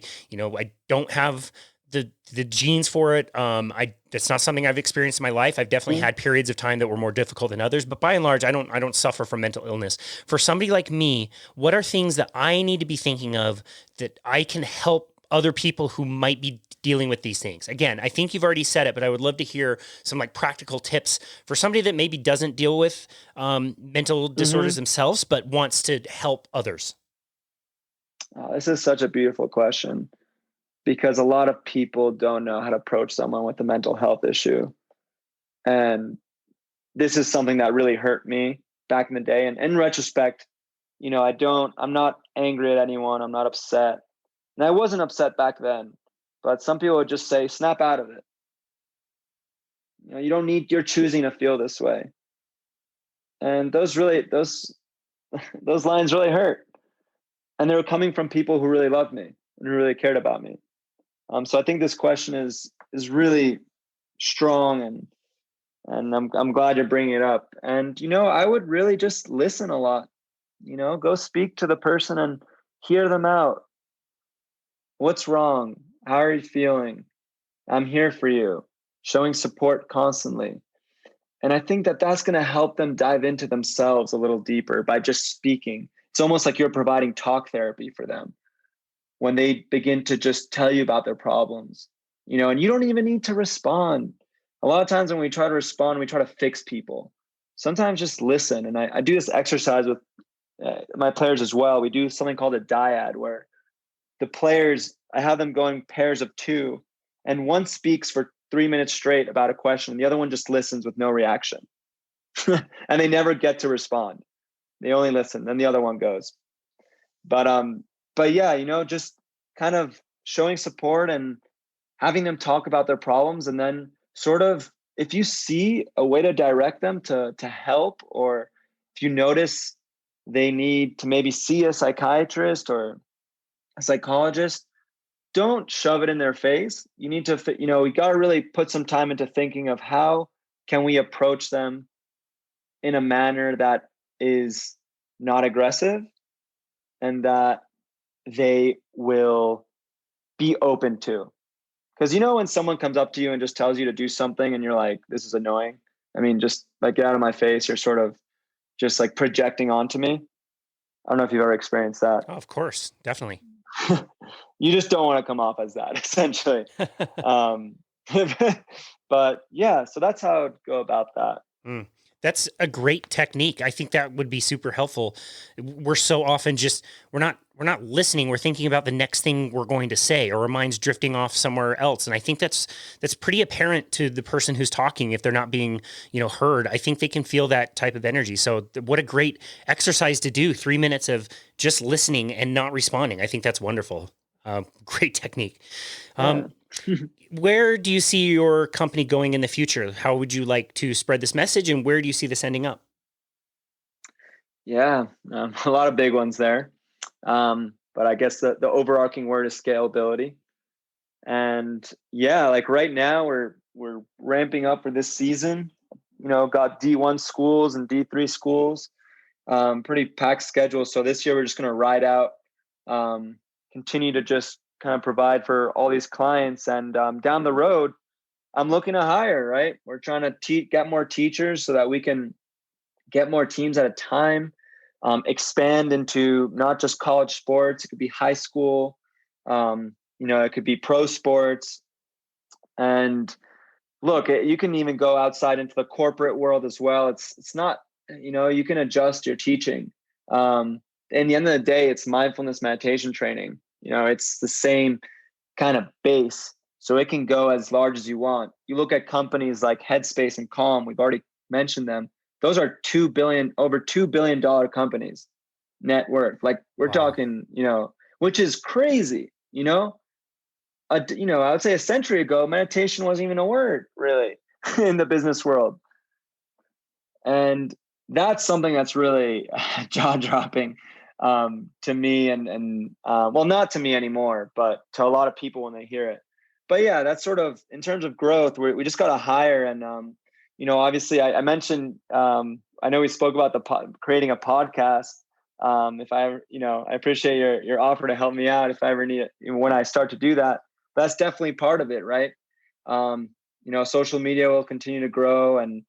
don't have the genes for it. It's not something I've experienced in my life. I've definitely had periods of time that were more difficult than others, but by and large, I don't suffer from mental illness. For somebody like me, what are things that I need to be thinking of that I can help other people who might be dealing with these things? Again, I think you've already said it, but I would love to hear some like practical tips for somebody that maybe doesn't deal with mental disorders themselves, but wants to help others. This is such a beautiful question, because a lot of people don't know how to approach someone with a mental health issue. And this is something that really hurt me back in the day. And in retrospect, I'm not angry at anyone. I'm not upset. And I wasn't upset back then, but some people would just say, snap out of it. You're choosing to feel this way. And those lines really hurt. And they were coming from people who really loved me and who really cared about me. So I think this question is really strong, and I'm glad you're bringing it up. And I would really just listen a lot. Go speak to the person and hear them out. What's wrong? How are you feeling? I'm here for you. Showing support constantly. And I think that that's going to help them dive into themselves a little deeper by just speaking. It's almost like you're providing talk therapy for them when they begin to just tell you about their problems, and you don't even need to respond. A lot of times when we try to respond, we try to fix people. Sometimes just listen. And I do this exercise with my players as well. We do something called a dyad, where the players, I have them going pairs of two, and one speaks for 3 minutes straight about a question. And the other one just listens with no reaction. And they never get to respond. They only listen. Then the other one goes. But yeah, just kind of showing support and having them talk about their problems. And then sort of, if you see a way to direct them to help, or if you notice they need to maybe see a psychiatrist or a psychologist, don't shove it in their face. You need to, we got to really put some time into thinking of how can we approach them in a manner that is not aggressive and that they will be open to. Because when someone comes up to you and just tells you to do something and you're like, this is annoying. I mean, just like, get out of my face. You're sort of just like projecting onto me. I don't know if you've ever experienced that. Oh, of course, definitely. You just don't want to come off as that, essentially. But yeah, so that's how I'd go about that. That's a great technique. I think that would be super helpful. We're so often we're not listening. We're thinking about the next thing we're going to say, or our mind's drifting off somewhere else. And I think that's pretty apparent to the person who's talking if they're not being, heard. I think they can feel that type of energy. So what a great exercise to do. 3 minutes of just listening and not responding. I think that's wonderful. Great technique. Where do you see your company going in the future? How would you like to spread this message, and where do you see this ending up? Yeah, a lot of big ones there. But I guess the overarching word is scalability. And yeah, like right now we're ramping up for this season. Got D1 schools and D3 schools. Pretty packed schedule. So this year we're just going to ride out, continue to just kind of provide for all these clients. And down the road, I'm looking to hire, right? We're trying to get more teachers so that we can get more teams at a time, expand into not just college sports. It could be high school, it could be pro sports. And look, you can even go outside into the corporate world as well. It's not, you can adjust your teaching. In the end of the day, it's mindfulness meditation training. It's the same kind of base. So it can go as large as you want. You look at companies like Headspace and Calm, we've already mentioned them. Those are over $2 billion companies net worth. Like we're talking, which is crazy, I would say a century ago, meditation wasn't even a word really in the business world. And that's something that's really jaw dropping to me and well, not to me anymore, but to a lot of people when they hear it. But yeah, that's sort of in terms of growth, we just got to hire. And, obviously I mentioned, I know we spoke about creating a podcast. If I ever, I appreciate your offer to help me out if I ever need it, when I start to do that. But that's definitely part of it, right? Social media will continue to grow, and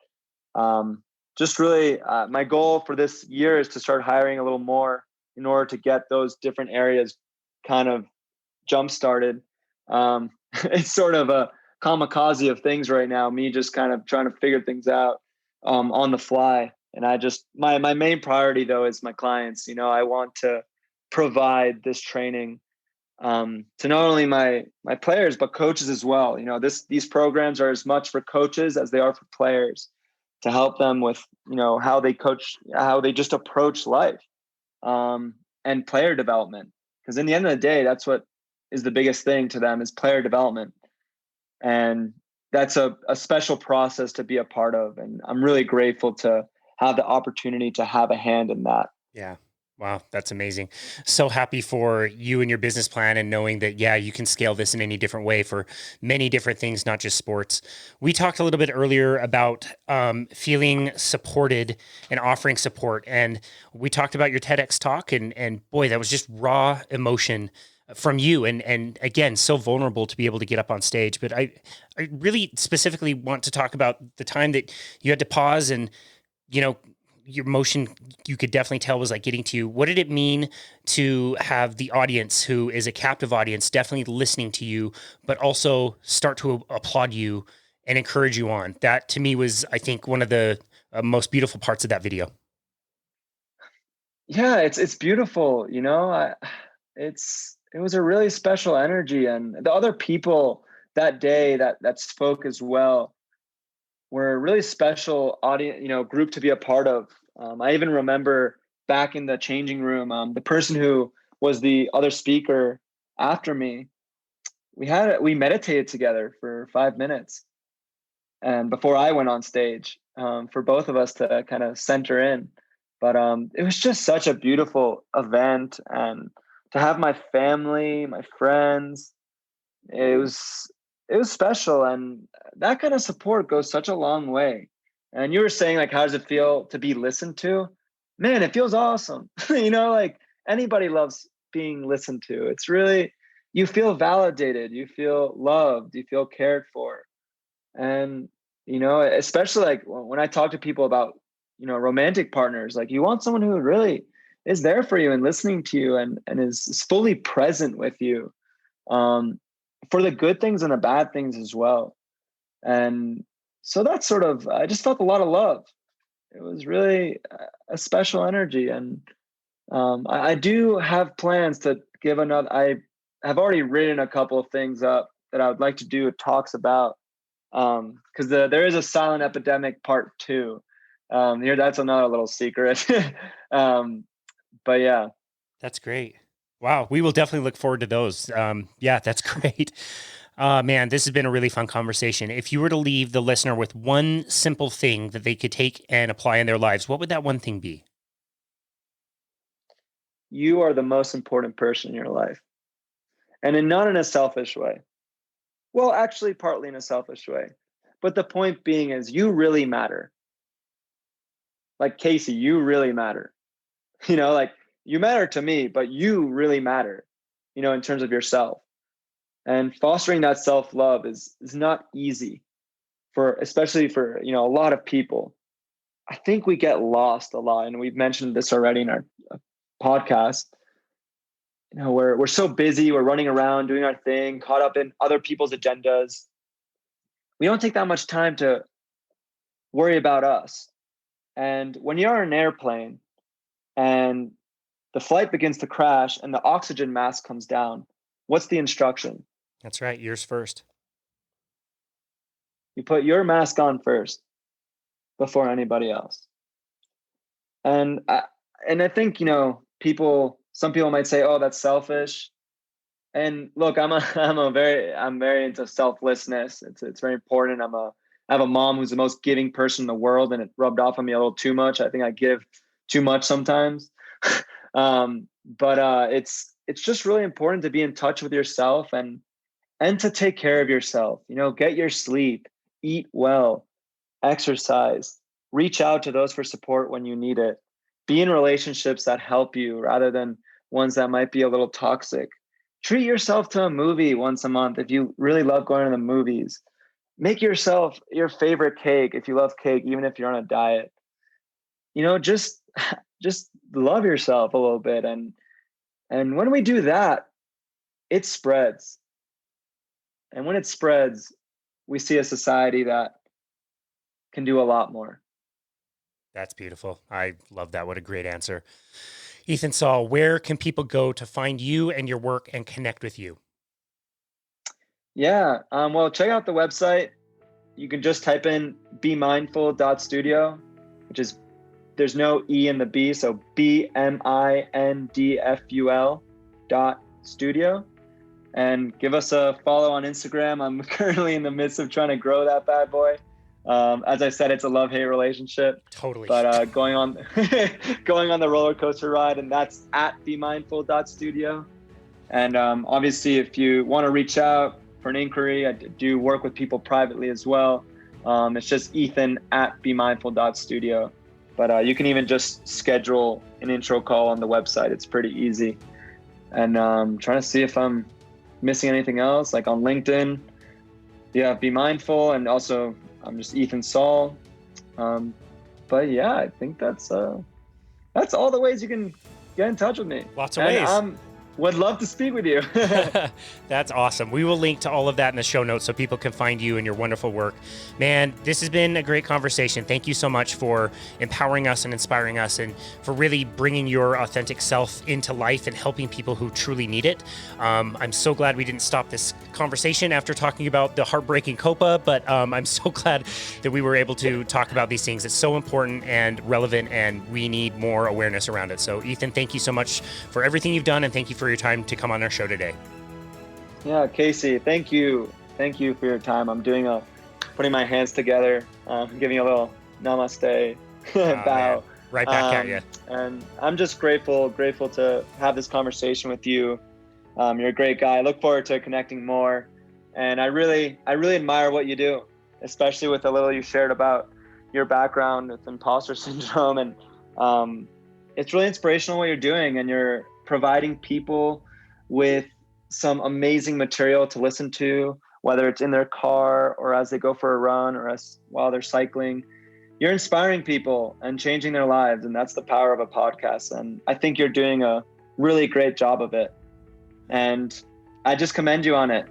just really my goal for this year is to start hiring a little more in order to get those different areas kind of jump started. It's sort of a kamikaze of things right now, me just kind of trying to figure things out on the fly. And I just, my main priority though is my clients. I want to provide this training to not only my players, but coaches as well. These programs are as much for coaches as they are for players, to help them with, how they coach, how they just approach life and player development. Because in the end of the day, that's what is the biggest thing to them, is player development. And that's a special process to be a part of. And I'm really grateful to have the opportunity to have a hand in that. Yeah. Wow. That's amazing. So happy for you and your business plan, and knowing that, yeah, you can scale this in any different way for many different things, not just sports. We talked a little bit earlier about feeling supported and offering support. And we talked about your TEDx talk, and boy, that was just raw emotion from you. And again, so vulnerable to be able to get up on stage. But I really specifically want to talk about the time that you had to pause, and, your emotion, you could definitely tell, was like getting to you. What did it mean to have the audience, who is a captive audience, definitely listening to you, but also start to applaud you and encourage you on? That to me was, I think, one of the most beautiful parts of that video. Yeah, it's beautiful. It was a really special energy, and the other people that day that spoke as well were a really special audience, group to be a part of. I even remember back in the changing room, the person who was the other speaker after me, we meditated together for 5 minutes, and before I went on stage, for both of us to kind of center in. But it was just such a beautiful event, and to have my family, my friends, it was special, and that kind of support goes such a long way. And you were saying, like, how does it feel to be listened to? Man, it feels awesome. Like, anybody loves being listened to. It's really, you feel validated, you feel loved, you feel cared for. And especially like when I talk to people about romantic partners, like, you want someone who really is there for you and listening to you, and is fully present with you, for the good things and the bad things as well. And so that's sort of, I just felt a lot of love. It was really a special energy. And I do have plans to give another, I have already written a couple of things up that I would like to do talks about, because there is a Silent Epidemic part 2. Here, that's another little secret. But yeah. That's great. Wow. We will definitely look forward to those. Yeah, that's great. Man, this has been a really fun conversation. If you were to leave the listener with one simple thing that they could take and apply in their lives, what would that one thing be? You are the most important person in your life. And not in a selfish way. Well, actually, partly in a selfish way. But the point being is, you really matter. Like, Casey, you really matter. Like, you matter to me, but you really matter, in terms of yourself. And fostering that self-love is not easy, especially for, a lot of people. I think we get lost a lot. And we've mentioned this already in our podcast. We're so busy, we're running around doing our thing, caught up in other people's agendas. We don't take that much time to worry about us. And when you're on an airplane and the flight begins to crash and the oxygen mask comes down, what's the instruction? That's right. Yours first. You put your mask on first before anybody else. And I think, some people might say, oh, that's selfish. And look, I'm very into selflessness. It's very important. I have a mom who's the most giving person in the world, and it rubbed off on me a little too much. I think I give too much sometimes. But it's just really important to be in touch with yourself, and to take care of yourself. Get your sleep, eat well, exercise, reach out to those for support when you need it. Be in relationships that help you rather than ones that might be a little toxic. Treat yourself to a movie once a month if you really love going to the movies. Make yourself your favorite cake if you love cake, even if you're on a diet. Just love yourself a little bit. And when we do that, it spreads. And when it spreads, we see a society that can do a lot more. That's beautiful. I love that. What a great answer. Ethan Saal, where can people go to find you and your work and connect with you? Yeah. Well, check out the website. You can just type in bmindful.studio, which is, there's no E in the B. So bmindful.studio. And give us a follow on Instagram. I'm currently in the midst of trying to grow that bad boy. As I said, it's a love-hate relationship. Totally. But going on the roller coaster ride, and that's at bemindful.studio. And obviously, if you want to reach out for an inquiry, I do work with people privately as well. It's just Ethan at bemindful.studio. But you can even just schedule an intro call on the website. It's pretty easy. And trying to see if I'm missing anything else, like on LinkedIn. Yeah, Be Mindful, and also I'm just Ethan Saal. But yeah, I think that's all the ways you can get in touch with me. Lots of ways. Would love to speak with you. That's awesome. We will link to all of that in the show notes so people can find you and your wonderful work. Man, this has been a great conversation. Thank you so much for empowering us and inspiring us, and for really bringing your authentic self into life and helping people who truly need it. I'm so glad we didn't stop this conversation after talking about the heartbreaking COPA, but I'm so glad that we were able to talk about these things. It's so important and relevant, and we need more awareness around it. So Ethan, thank you so much for everything you've done, and thank you for your time to come on our show today. Yeah, Casey, thank you. Thank you for your time. I'm putting my hands together, giving a little namaste bow. Right back at you. And I'm just grateful to have this conversation with you. You're a great guy. I look forward to connecting more. And I really admire what you do, especially with the little you shared about your background with imposter syndrome. And it's really inspirational what you're doing, and you're providing people with some amazing material to listen to, whether it's in their car or as they go for a run or while they're cycling. You're inspiring people and changing their lives, and that's the power of a podcast. And I think you're doing a really great job of it, and I just commend you on it.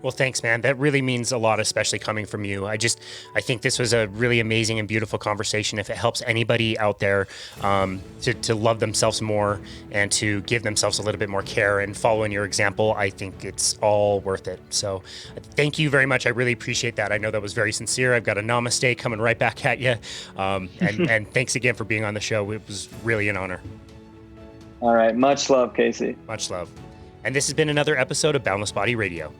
Well, thanks, man. That really means a lot, especially coming from you. I think this was a really amazing and beautiful conversation. If it helps anybody out there to love themselves more and to give themselves a little bit more care and follow in your example, I think it's all worth it. So thank you very much. I really appreciate that. I know that was very sincere. I've got a namaste coming right back at you. And thanks again for being on the show. It was really an honor. All right. Much love, Casey. Much love. And this has been another episode of Boundless Body Radio.